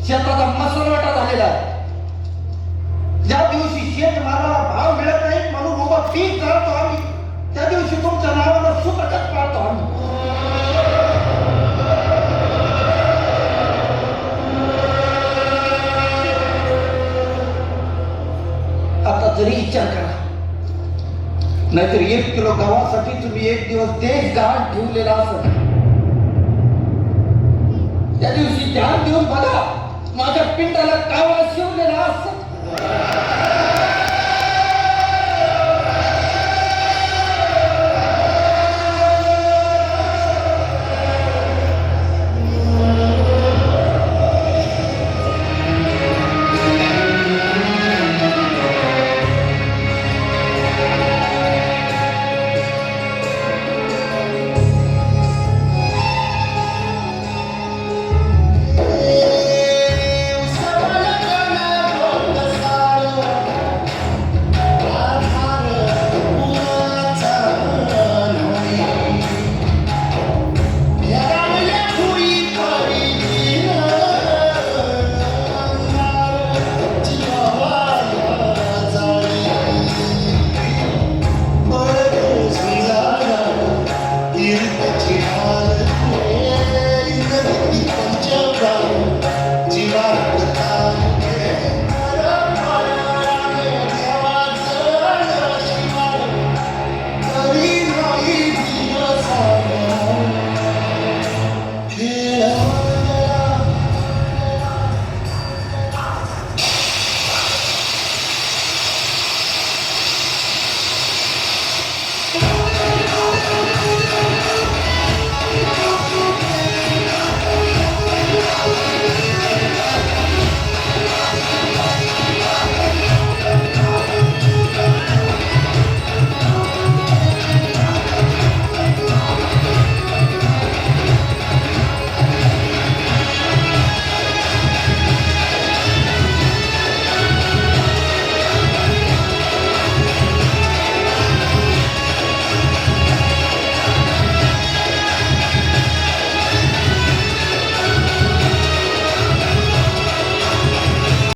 शेताचा मसलवाटा झालेला आहे. ज्या दिवशी शेतमालाला भाव मिळत नाही म्हणून उभा पीक काढतो आम्ही, त्या दिवशी तुमच्या नावानं सुतकच पाळतो आम्ही. आता जरी विचार करा, नाहीतर 1 किलो गव्हासाठी तुम्ही 1 दिवस देश गहाण ठेवलेला असेल. त्या दिवशी ध्यान देऊन बघा, माझ्या पिंडाला कावळा शिवलेला असं